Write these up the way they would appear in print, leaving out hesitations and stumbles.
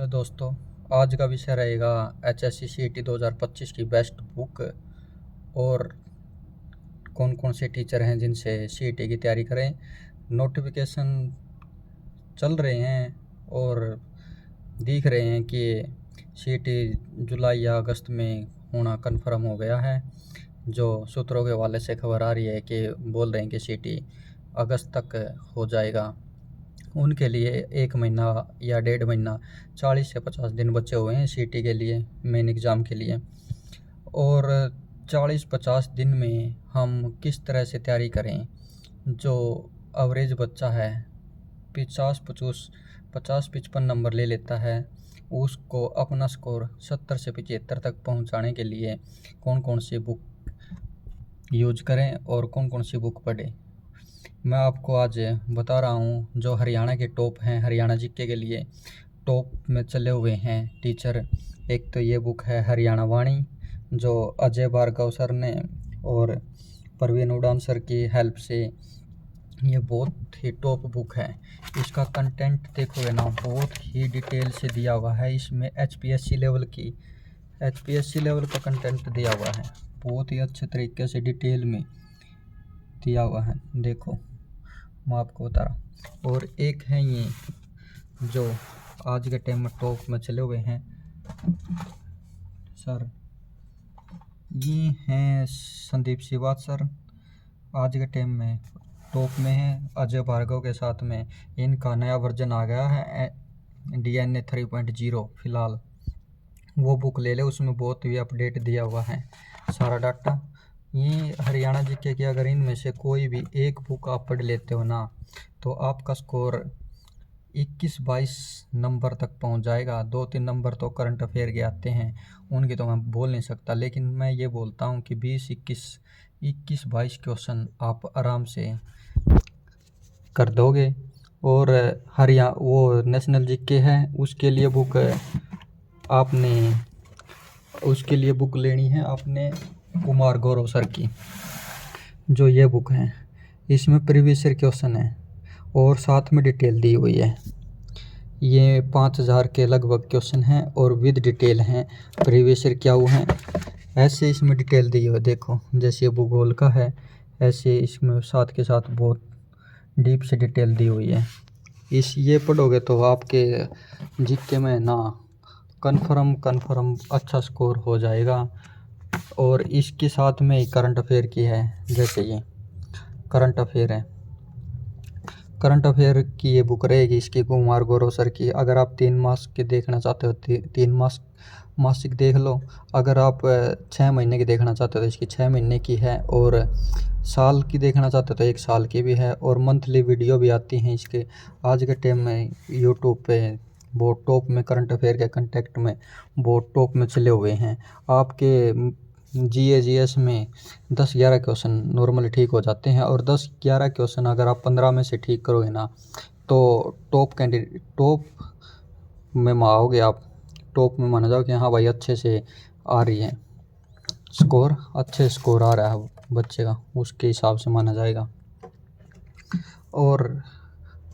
Hello दोस्तों, आज का विषय रहेगा HSC CET 2025 की बेस्ट बुक और कौन कौन से टीचर हैं जिनसे CET की तैयारी करें। नोटिफिकेशन चल रहे हैं और दिख रहे हैं कि CET जुलाई या अगस्त में होना कन्फर्म हो गया है। जो सूत्रों के हवाले से खबर आ रही है कि बोल रहे हैं कि CET अगस्त तक हो जाएगा। उनके लिए 1 महीना या 1.5 महीना 40 से 50 दिन बचे हुए हैं CET के लिए, मेन एग्ज़ाम के लिए। और 40-50 दिन में हम किस तरह से तैयारी करें। जो एवरेज बच्चा है 50-55 नंबर ले लेता है, उसको अपना स्कोर 70 से 75 तक पहुंचाने के लिए कौन कौन सी बुक यूज करें और कौन कौन सी बुक पढ़ें, मैं आपको आज बता रहा हूँ। जो हरियाणा के टॉप हैं, हरियाणा जीके के लिए टॉप में चले हुए हैं टीचर। एक तो ये बुक है हरियाणा वाणी, जो अजय भार्गव सर ने और परवीन उड़ान सर की हेल्प से ये बहुत ही टॉप बुक है। इसका कंटेंट देखोगे ना, बहुत ही डिटेल से दिया हुआ है। इसमें HPSC लेवल का कंटेंट दिया हुआ है, बहुत ही अच्छे तरीके से डिटेल में दिया हुआ है। देखो, मैं आपको बता रहा हूँ। और एक है ये जो आज के टाइम में टॉप में चले हुए हैं सर, ये हैं संदीप श्रीवास्तव सर, आज के टाइम में टॉप में है अजय भार्गव के साथ में। इनका नया वर्जन आ गया है DNA 3.0 फिलहाल, वो बुक ले ले, उसमें बहुत ही अपडेट दिया हुआ है सारा डाटा। ये हरियाणा जीके की अगर इनमें से कोई भी एक बुक आप पढ़ लेते हो ना, तो आपका स्कोर 21-22 नंबर तक पहुंच जाएगा। 2-3 नंबर तो करंट अफेयर के आते हैं, उनकी तो मैं बोल नहीं सकता, लेकिन मैं ये बोलता हूँ कि 21-22 क्वेश्चन आप आराम से कर दोगे। और वो नेशनल जीके है, उसके लिए बुक लेनी है आपने कुमार गौरव सर की। जो ये बुक है, इसमें प्रीवियस ईयर क्वेश्चन है और साथ में डिटेल दी हुई है। ये 5000 के लगभग क्वेश्चन हैं और विद डिटेल हैं, प्रीवियस ईयर क्या हुआ है ऐसे इसमें डिटेल दी हुई है। देखो, जैसे भूगोल का है ऐसे इसमें साथ के साथ बहुत डीप से डिटेल दी हुई है। ये पढ़ोगे तो आपके जीके में ना कन्फर्म अच्छा स्कोर हो जाएगा। और इसके साथ में ही करंट अफेयर की है, जैसे ये करंट अफेयर की ये बुक रहेगी इसकी कुमार गौरव सर की। अगर आप 3 मास की देखना चाहते हो 3 मासिक देख लो। अगर आप 6 महीने की देखना चाहते हो तो इसकी 6 महीने की है, और साल की देखना चाहते हो तो 1 साल की भी है, और मंथली वीडियो भी आती हैं इसके। आज के टाइम में यूट्यूब पे बहुत टॉप में करंट अफेयर के कंटेक्ट में बहुत टॉप में चले हुए हैं। आपके GS में 10-11 क्वेश्चन नॉर्मली ठीक हो जाते हैं, और 10-11 क्वेश्चन अगर आप 15 में से ठीक करोगे ना, तो टॉप में आओगे आप। टॉप में माना जाओ कि हाँ भाई, अच्छे से आ रही है अच्छे स्कोर आ रहा है बच्चे का, उसके हिसाब से माना जाएगा। और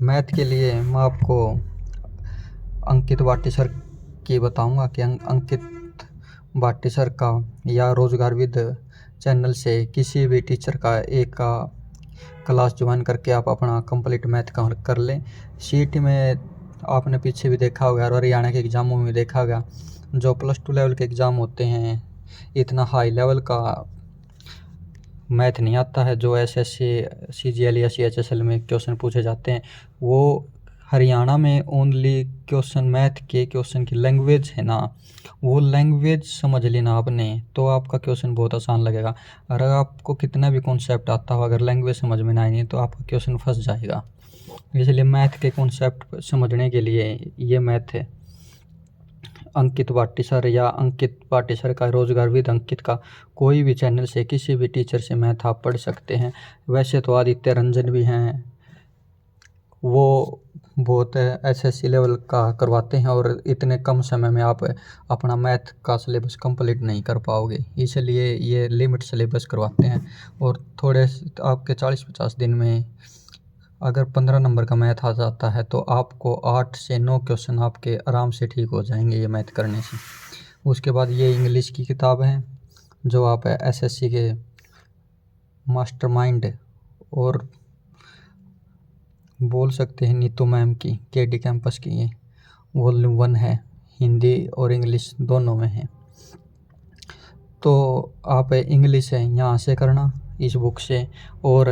मैथ के लिए मैं आपको अंकित भाटी सर की बताऊंगा कि अंकित भाटी सर का या रोजगार विद चैनल से किसी भी टीचर का एक का क्लास ज्वाइन करके आप अपना कंप्लीट मैथ कर लें। CET में आपने पीछे भी देखा होगा और हरियाणा के एग्ज़ामों में देखा होगा, जो +2 लेवल के एग्ज़ाम होते हैं, इतना हाई लेवल का मैथ नहीं आता है। जो SSC CGL या CHSL में क्वेश्चन पूछे जाते हैं, वो हरियाणा में ओनली क्वेश्चन मैथ के क्वेश्चन की लैंग्वेज है ना, वो लैंग्वेज समझ लेना आपने, तो आपका क्वेश्चन बहुत आसान लगेगा। अगर आपको कितना भी कॉन्सेप्ट आता हो, अगर लैंग्वेज समझ में ना आए तो आपका क्वेश्चन फंस जाएगा। इसलिए मैथ के कॉन्सेप्ट समझने के लिए ये मैथ है अंकित भाटी सर का रोजगार विद अंकित का कोई भी चैनल से किसी भी टीचर से मैथ आप पढ़ सकते हैं। वैसे तो आदित्य रंजन भी हैं, वो बहुत SSC लेवल का करवाते हैं, और इतने कम समय में आप अपना मैथ का सिलेबस कंप्लीट नहीं कर पाओगे, इसलिए ये लिमिट सिलेबस करवाते हैं। और थोड़े आपके 40-50 दिन में अगर 15 नंबर का मैथ आ जाता है तो आपको 8 से 9 क्वेश्चन आपके आराम से ठीक हो जाएंगे ये मैथ करने से। उसके बाद ये इंग्लिश की किताब है जो आप एसएससी के मास्टरमाइंड और बोल सकते हैं नीतू मैम की केडी कैंपस की, ये वॉल्यूम 1 है, हिंदी और इंग्लिश दोनों में है। तो आप इंग्लिश है यहाँ से करना इस बुक से, और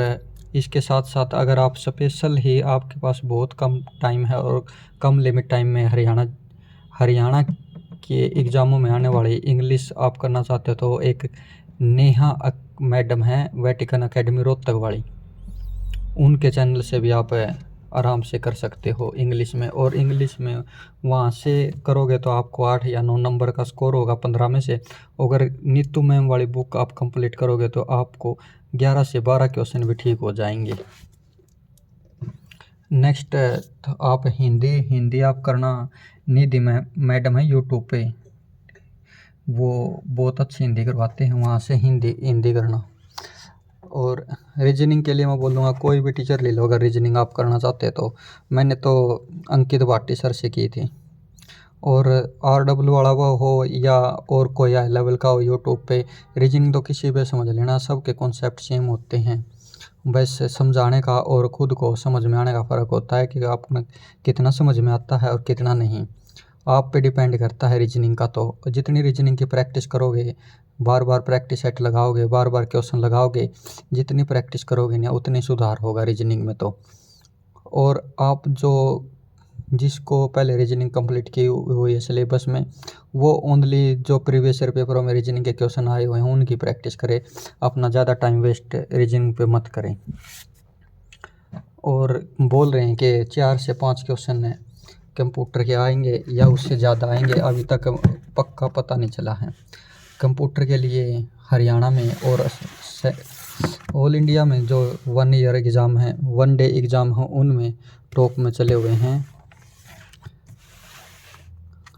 इसके साथ साथ अगर आप स्पेशल ही आपके पास बहुत कम टाइम है और कम लिमिट टाइम में हरियाणा के एग्ज़ामों में आने वाली इंग्लिश आप करना चाहते हो तो एक नेहा मैडम है वेटिकन एकेडमी रोहतक वाली, उनके चैनल से भी आप आराम से कर सकते हो इंग्लिश में। और इंग्लिश में वहाँ से करोगे तो आपको 8 या 9 नंबर का स्कोर होगा 15 में से। अगर नीतू मैम वाली बुक आप कंप्लीट करोगे तो आपको 11 से 12 क्वेश्चन भी ठीक हो जाएंगे। नेक्स्ट तो आप हिंदी आप करना, निधि मैडम है यूट्यूब पे, वो बहुत अच्छी हिंदी करवाते हैं, वहाँ से हिंदी करना। और रीजनिंग के लिए मैं बोलूँगा कोई भी टीचर ले लो अगर रीजनिंग आप करना चाहते हैं तो। मैंने तो अंकित भाटी सर से की थी। और RW वाला वो हो या और कोई हाई लेवल का हो यूट्यूब पे, रीजनिंग तो किसी पे समझ लेना, सबके कॉन्सेप्ट सेम होते हैं, बस समझाने का और खुद को समझ में आने का फ़र्क होता है कि आपको कितना समझ में आता है और कितना नहीं, आप पे डिपेंड करता है रीजनिंग का। तो जितनी रीजनिंग की प्रैक्टिस करोगे, बार बार प्रैक्टिस सेट लगाओगे, बार बार क्वेश्चन लगाओगे, जितनी प्रैक्टिस करोगे ना उतनी सुधार होगा रीजनिंग में तो। और आप जिसको पहले रीजनिंग कंप्लीट की हुई है सिलेबस में, वो ओनली जो प्रीवियस ईयर पेपरों में रीजनिंग के क्वेश्चन आए हुए हैं उनकी प्रैक्टिस करें, अपना ज़्यादा टाइम वेस्ट रीजनिंग पे मत करें। और बोल रहे हैं कि 4 से 5 क्वेश्चन कंप्यूटर के आएंगे या उससे ज़्यादा आएंगे, अभी तक पक्का पता नहीं चला है। कंप्यूटर के लिए हरियाणा में और ऑल इंडिया में जो 1 ईयर एग्ज़ाम है, 1 डे एग्ज़ाम हो, उनमें टॉप में चले हुए हैं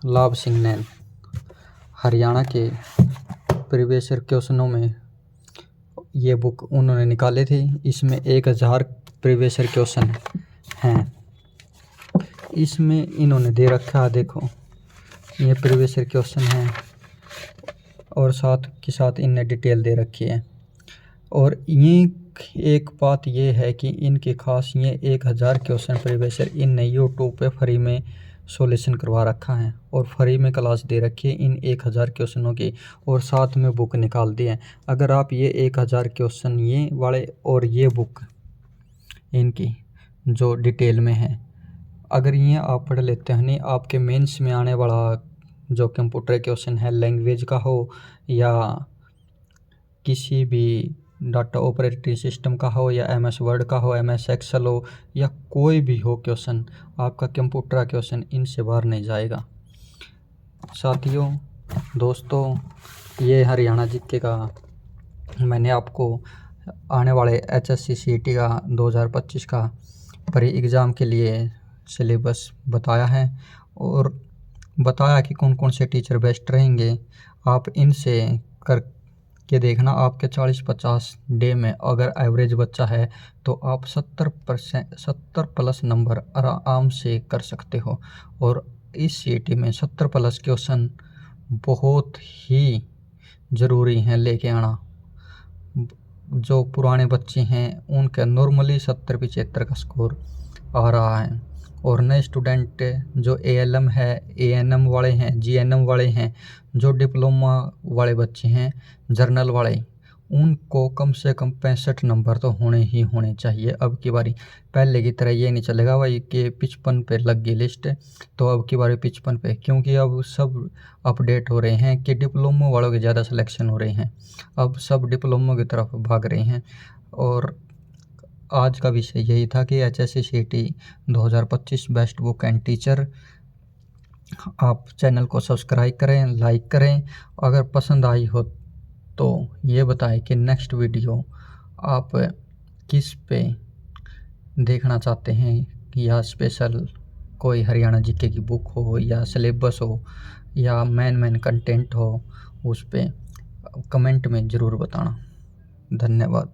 लाभ सिंह नैन। हरियाणा के प्रीवियस ईयर क्वेश्चनों में ये बुक उन्होंने निकाले थे, इसमें 1000 प्रीवियस ईयर क्वेश्चन हैं। इसमें इन्होंने दे रखा है, देखो ये प्रीवियस ईयर क्वेश्चन है और साथ के साथ इनने डिटेल दे रखी है। और ये एक बात ये है कि इनके खास ये 1000 क्वेश्चन प्रीवियस ईयर इनने यूट्यूब पे फ्री में सॉल्यूशन करवा रखा है और फ्री में क्लास दे रखी है इन 1000 क्वेश्चनों की, और साथ में बुक निकाल दी है। अगर आप ये 1000 क्वेश्चन ये वाले और ये बुक इनकी जो डिटेल में है, अगर ये आप पढ़ लेते हैं नहीं, आपके मेंस में आने वाला जो कंप्यूटर क्वेश्चन है, लैंग्वेज का हो या किसी भी डाटा ऑपरेटिंग सिस्टम का हो या MS वर्ड का हो, MS एक्सेल हो या कोई भी हो क्वेश्चन, आपका कंप्यूटर क्वेश्चन इनसे बाहर नहीं जाएगा। साथियों, दोस्तों, ये हरियाणा जीके का मैंने आपको आने वाले HSC CET का 2025 का प्री एग्ज़ाम के लिए सिलेबस बताया है और बताया कि कौन कौन से टीचर बेस्ट रहेंगे। आप इनसे कर के देखना, आपके 40-50 डे में अगर एवरेज बच्चा है तो आप 70 प्लस नंबर आराम से कर सकते हो। और इस CET में 70 प्लस क्वेश्चन बहुत ही ज़रूरी हैं लेके आना। जो पुराने बच्चे हैं उनका नॉर्मली 70-75 का स्कोर आ रहा है, और नए स्टूडेंट जो ALM है, ANM वाले हैं, GNM वाले हैं, जो डिप्लोमा वाले बच्चे हैं, जर्नल वाले, उनको कम से कम 65 नंबर तो होने ही होने चाहिए अब की बारी। पहले की तरह ये नहीं चलेगा भाई कि 55 पे लग गई लिस्ट तो अब की बारी 55 पे, क्योंकि अब सब अपडेट हो रहे हैं कि डिप्लोमा वालों के ज़्यादा सिलेक्शन हो रहे हैं, अब सब डिप्लोमा की तरफ भाग रहे हैं। और आज का विषय यही था कि HSC CET 2025 best book and teacher. आप चैनल को सब्सक्राइब करें, लाइक करें, अगर पसंद आई हो तो ये बताएं कि नेक्स्ट वीडियो आप किस पे देखना चाहते हैं, या स्पेशल कोई हरियाणा जीके की बुक हो या सिलेबस हो या मेन कंटेंट हो, उस पे कमेंट में ज़रूर बताना। धन्यवाद।